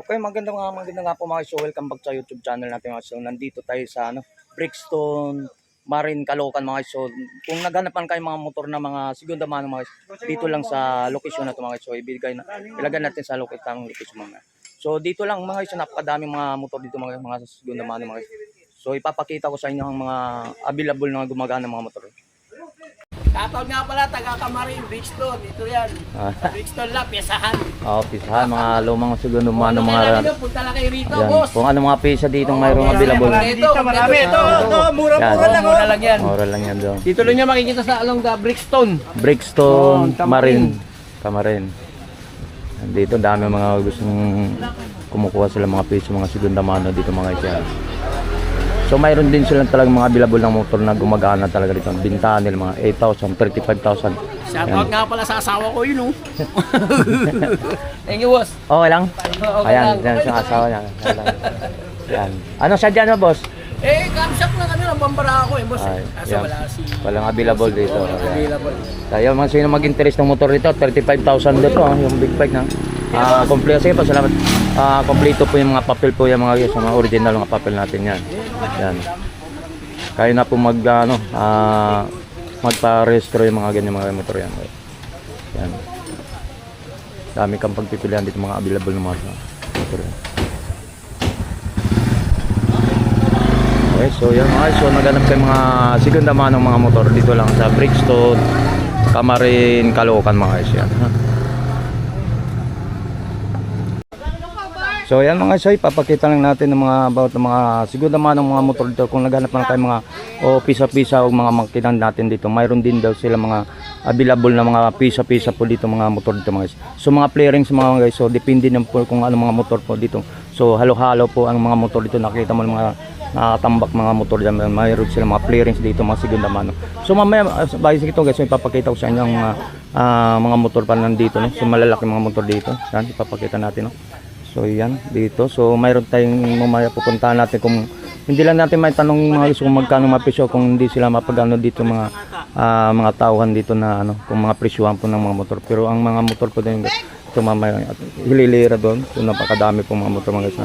Okay, maganda nga po mga guys. So, welcome back sa YouTube channel natin mga guys. So, nandito tayo sa Brixton, Marine, Caloocan mga guys. So, kung naghanapan kayo mga motor na mga segunda mano mga guys, dito lang sa location na ito mga guys. So, ilagay natin sa location mga guys. So, dito lang mga guys, napakadaming mga motor dito mga segunda mano mga guys. So, ipapakita ko sa inyo ang mga available na gumagana mga motor. Shoutout nga pala, taga-Kamarin, Brixton. Ito yan. Brixton lang, piyasahan. Pisahan, mga lumang segundo mano mga... Punta lang kayo rito, Ayan, boss. kung ano mga pisa dito mayroong available. Ito, marami. Ito, mura-mura lang. Mura lang yan. Mura lang yan doon. Dito lang niya makikita sa along the Brixton. Brixton, Marine, Kamarin. Dito dami mga gustong kumukuha sila mga piso, mga segunda mano dito mga isya. So mayroon din silang talagang mga available ng motor na gumagana talaga dito. Bintahan nila mga 8,000, 35,000. Shoutout nga pala sa asawa ko yun, oh. Thank you, boss. Okay lang? Okay Ayan, lang. yan sa asawa niya. Yan. Ano sadya na boss? Camshaft lang kami, nabambara ako boss. Kaso yan. wala si... Walang available dito. Available. Kaya mga sino mag-interest ng motor dito, 35,000 dito, yung big bike na. Kompleto, sige po, salamat. Kompleto po yung mga papel po yung mga yung mga original mga papel natin yan. Yan. Kaya na po magpa-restro yung mga ganyan mga motor yan. Yan. Dami kang pagpipilian dito mga available ng mga motor yan. Okay, so yan mga so naganap kayo mga segunda mano mga motor dito lang sa Brixton, Kamarin, Caloocan mga guys yan. So yan mga guys, ipapakita lang natin ng mga about ng mga segunda mano mga motor dito. Kung naghanap na kayo mga pisa-pisa o mga makinan natin dito, mayroon din daw sila mga available na mga pisa-pisa po dito mga motor dito mga guys. So mga flarings mga guys, so depende na po kung ano mga motor po dito. So halo-halo po ang mga motor dito, nakita mo mga nakatambak mga motor dyan, mayroon sila mga flarings dito mga segunda mano. So mamaya basic ito guys, ipapakita ko sa inyo ang mga motor pa nandito, no? So malalaki mga motor dito, yan ipapakita natin, no? So yan dito, so mayroon tayong mamaya pupuntahan natin kung hindi lang natin may tanong mga guys kung magkano mapresyo, kung hindi sila mapagano dito mga tauhan dito na ano, kung mga presyuhan po ng mga motor. Pero ang mga motor po din ito mamaya hililira doon, so napakadami po mga motor mga guys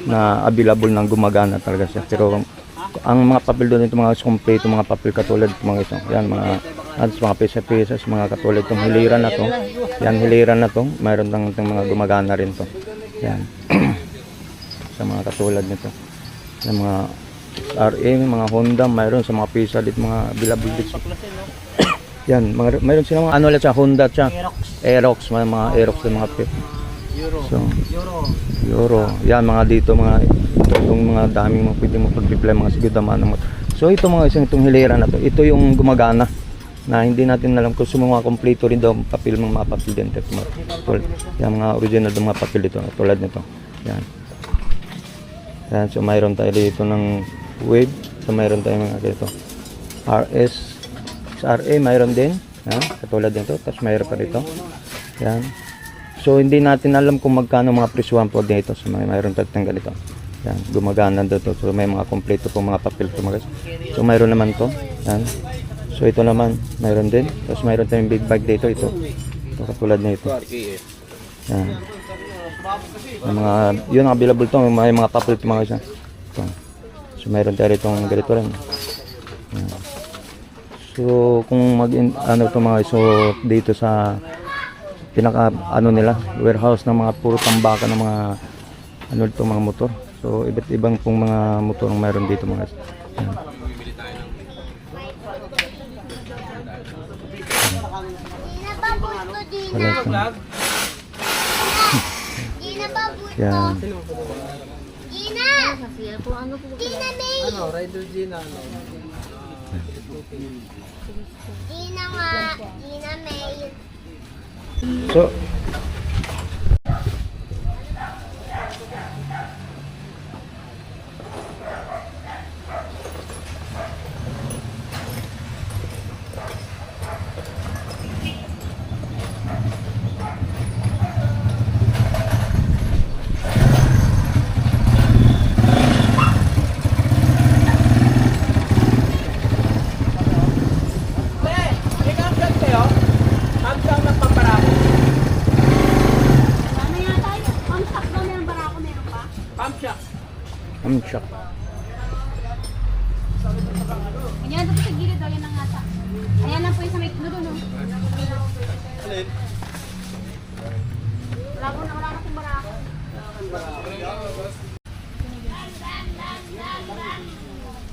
na available ng gumagana talaga siya. Pero ang mga papel doon ito mga kompleto mga papel katulad ito mga ito. Yan mga pesa-pesas, mga katulad itong hiliran na to. Yan hiliran na to, mayroon ng mga gumagana rin to. Yan. Sa mga katulad nito. Yung mga RA, mga Honda, mayroon sa mga pesa dito mga available dito. Yan, mayroon sila mga ano lang sa Honda siya. Aerox, mga Aerox ng mga pep. Euro. Yan mga dito itong mga daming mga pwede mo pag-reply mga segunda mano. So ito mga itong hilera na to. Ito yung gumagana na hindi natin alam kung mga kompleto rin daw papel mga papel din ito. Yan mga original ng mga papel dito tulad nito. Yan. Yan, so mayroon tayo dito ng wave. So mayroon tayo mga dito. RS, RA mayroon din. Yan, katulad nito. Tapos mayroon pa dito. Yan. So hindi natin alam kung magkano mga presyuhan po dito. So mayroon tayong ganito. Yan, gumagana dito. So may mga kompleto po mga papel po mga. So mayroon naman to. Yan. So ito naman mayroon din. Tapos mayroon tayong big bag dito. Ito katulad na ito. Yan. Yun ang available to. May mga papel po mga isa. So mayroon tayo itong ganito rin. Yan. So kung ano to mga so dito sa pinaka nila warehouse ng mga puro tambaka ng mga ano dito mga motor. So iba't ibang pong mga motor ang mayroon dito mga. Yan. Yan. Gina! Gina May! Rider Gina. Gina nga! Gina May! So Shock. Ayan, doon sa gilid daw, yan ang ngata. Ayan lang po yung sa may doon, no? Wala na akong barako.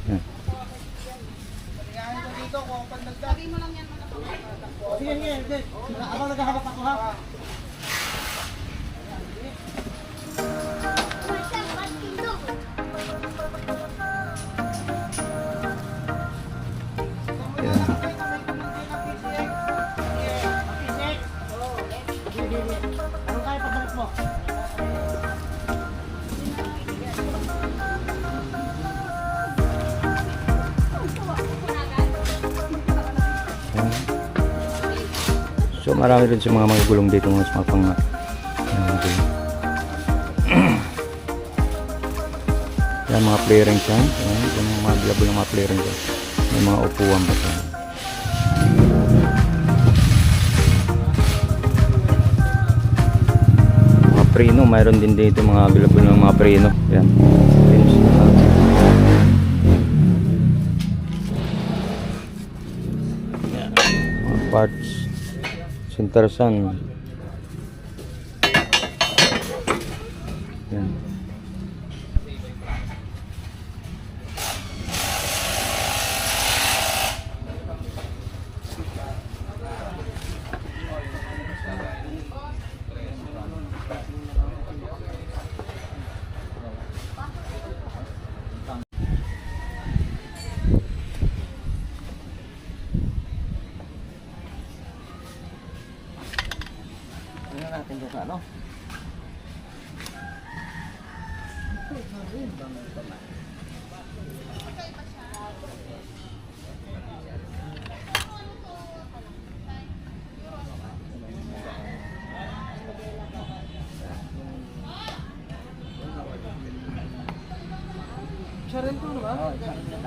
Yan. Sabi mo lang yan, mga to. Sige. Abang naghahawak ako ha. Yan. Ano kaya pagbalik mo? Yan. So marami rin sa mga magulong dito mga sa mga pang yan mga clearings yan. Yan yung mga available ng mga clearings yan. May mga upuan pa sa mga preno, mayroon din dito mga available ng mga preno. Yan. Pins na. Yan. Mga parts. Sintersan. Yan. Tingnan natin doon sa ano. Siya rin to, diba? Oo, siya rin to.